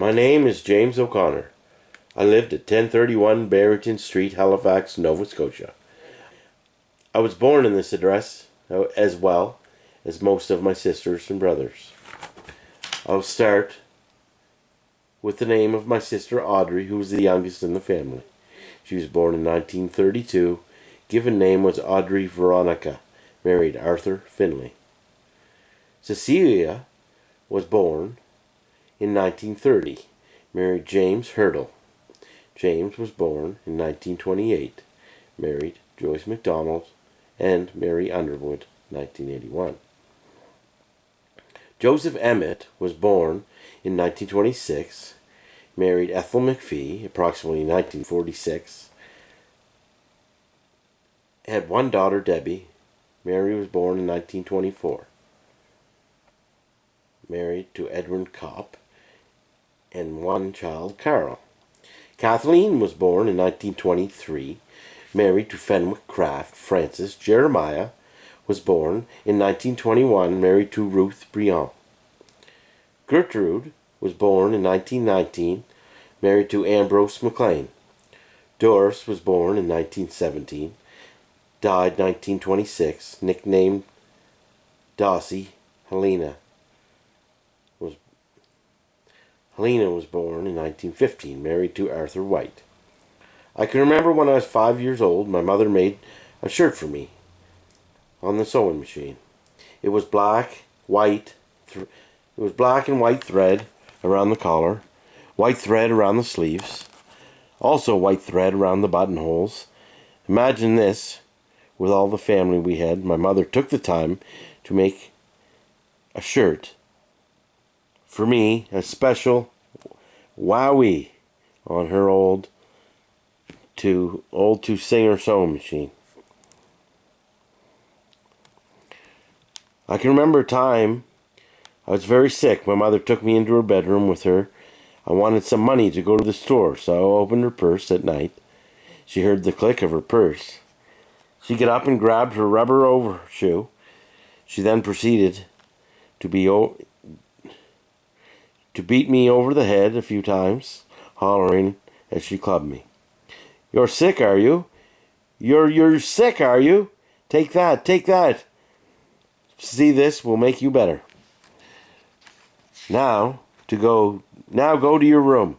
My name is James O'Connor. I lived at 1031 Barrington Street, Halifax, Nova Scotia. I was born in this address, as well as most of my sisters and brothers. I'll start with the name of my sister Audrey, who was the youngest in the family. She was born in 1932. Given name was Audrey Veronica. Married Arthur Finley. Cecilia was born in 1930. Married James Hurdle. James was born in 1928. Married Joyce MacDonald and Mary Underwood, 1981. Joseph Emmett was born in 1926. Married Ethel McPhee, approximately 1946. Had one daughter, Debbie. Mary was born in 1924. Married to Edwin Kopp, and one child, Carol. Kathleen was born in 1923. Married to Fenwick Craft. Francis Jeremiah was born in 1921. Married to Ruth Briand. Gertrude was born in 1919. Married to Ambrose McLean. Doris was born in 1917. Died 1926. Nicknamed Dossie. Helena was born in 1915, married to Arthur White. I can remember when I was 5 years old, my mother made a shirt for me on the sewing machine. It was black and white thread around the collar, white thread around the sleeves, also white thread around the buttonholes. Imagine this, with all the family we had. My mother took the time to make a shirt for me, a special Wowie on her old two-singer sewing machine. I can remember a time I was very sick. My mother took me into her bedroom with her. I wanted some money to go to the store, so I opened her purse at night. She heard the click of her purse. She got up and grabbed her rubber overshoe. She then proceeded to beat me over the head a few times, hollering as she clubbed me. "You're sick, are you? You're sick, are you? Take that, take that. See, this will make you better. Now go to your room,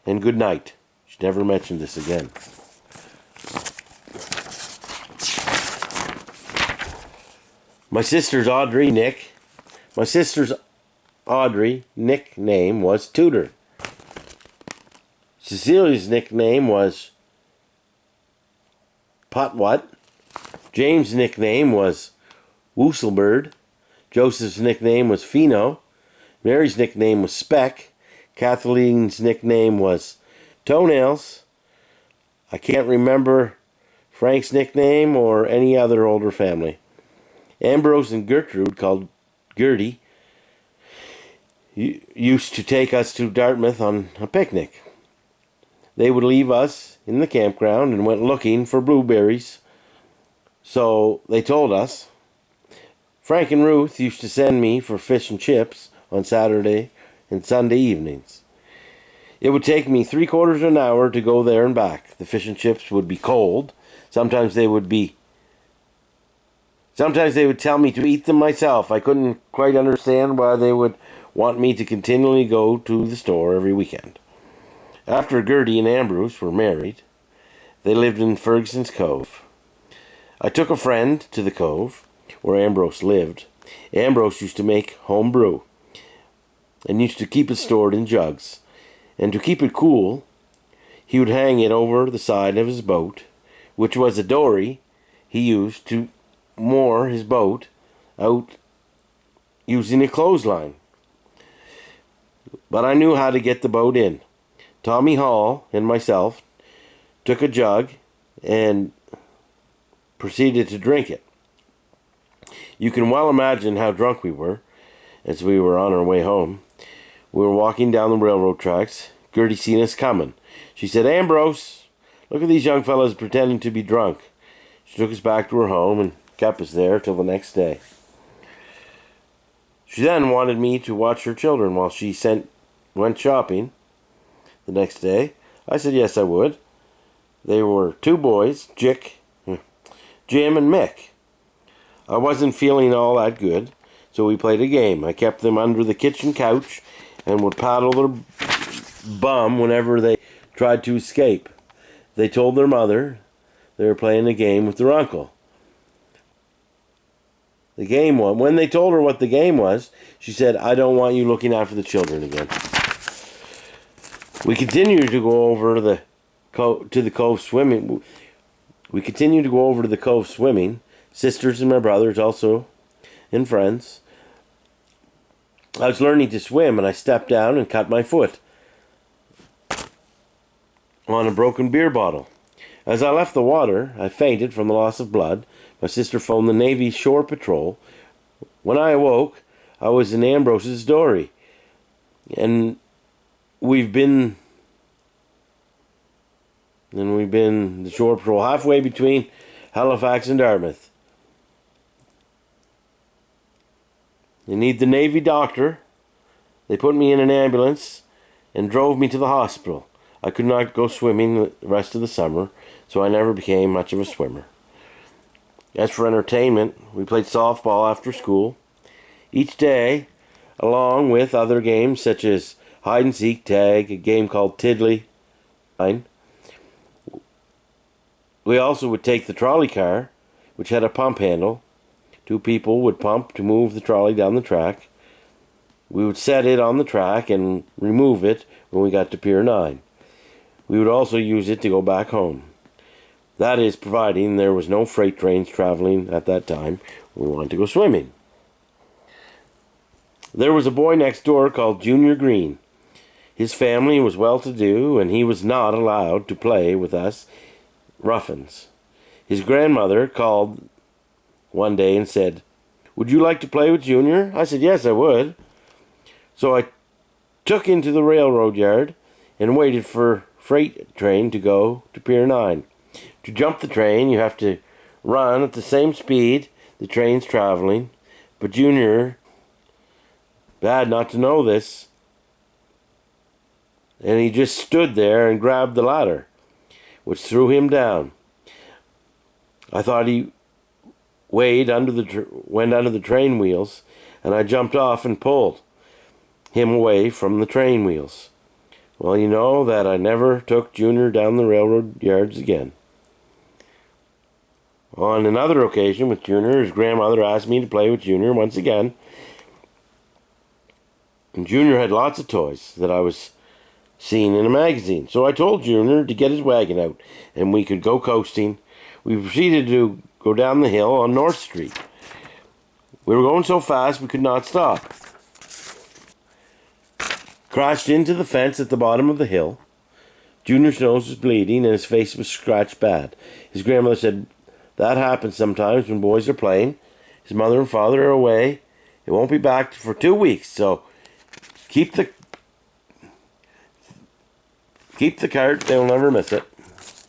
and good night." She never mentioned this again. My sister's Audrey nickname was Tudor. Cecilia's nickname was Potwat. James' nickname was Wooselbird. Joseph's nickname was Fino. Mary's nickname was Speck. Kathleen's nickname was Toenails. I can't remember Frank's nickname or any other older family. Ambrose and Gertrude, called Gertie, used to take us to Dartmouth on a picnic. They would leave us in the campground and went looking for blueberries. So they told us. Frank and Ruth used to send me for fish and chips on Saturday and Sunday evenings. It would take me 3/4 of an hour to go there and back. The fish and chips would be cold. Sometimes they would tell me to eat them myself. I couldn't quite understand why they would want me to continually go to the store every weekend. After Gertie and Ambrose were married, they lived in Ferguson's Cove. I took a friend to the cove where Ambrose lived. Ambrose used to make home brew and used to keep it stored in jugs. And to keep it cool, he would hang it over the side of his boat, which was a dory he used to moor his boat out using a clothesline. But I knew how to get the boat in. Tommy Hall and myself took a jug and proceeded to drink it. You can well imagine how drunk we were as we were on our way home. We were walking down the railroad tracks. Gertie seen us coming. She said, "Ambrose, look at these young fellas pretending to be drunk." She took us back to her home and kept us there till the next day. She then wanted me to watch her children while she sent went shopping the next day? I said yes, I would. They were two boys, Jim and Mick. I wasn't feeling all that good, so we played a game. I kept them under the kitchen couch and would paddle their bum whenever they tried to escape. They told their mother they were playing a game with their uncle. The game was, when they told her what the game was, she said, "I don't want you looking after the children again." We continued to go over to the cove swimming. We continued to go over to the cove swimming. Sisters and my brothers also, and friends. I was learning to swim, and I stepped down and cut my foot on a broken beer bottle. As I left the water, I fainted from the loss of blood. My sister phoned the Navy Shore Patrol. When I awoke, I was in Ambrose's dory, and we've been the Shore Patrol halfway between Halifax and Dartmouth. They need the Navy doctor. They put me in an ambulance and drove me to the hospital. I could not go swimming the rest of the summer, so I never became much of a swimmer. As for entertainment, we played softball after school each day, along with other games such as hide and seek, tag, a game called Tiddly. We also would take the trolley car, which had a pump handle. Two people would pump to move the trolley down the track. We would set it on the track and remove it when we got to Pier 9. We would also use it to go back home. That is, providing there was no freight trains traveling at that time when we wanted to go swimming. There was a boy next door called Junior Green. His family was well-to-do, and he was not allowed to play with us ruffins. His grandmother called one day and said, "Would you like to play with Junior?" I said, "Yes, I would." So I took him to the railroad yard and waited for freight train to go to Pier 9. To jump the train, you have to run at the same speed the train's traveling, but Junior, bad not to know this, and he just stood there and grabbed the ladder, which threw him down. I thought he went under the train wheels, and I jumped off and pulled him away from the train wheels. Well, you know that I never took Junior down the railroad yards again. On another occasion with Junior, his grandmother asked me to play with Junior once again. And Junior had lots of toys that I was seeing in a magazine. So I told Junior to get his wagon out and we could go coasting. We proceeded to go down the hill on North Street. We were going so fast we could not stop. Crashed into the fence at the bottom of the hill. Junior's nose was bleeding and his face was scratched bad. His grandmother said, "That happens sometimes when boys are playing. His mother and father are away. It won't be back for 2 weeks, so keep the cart. They'll never miss it."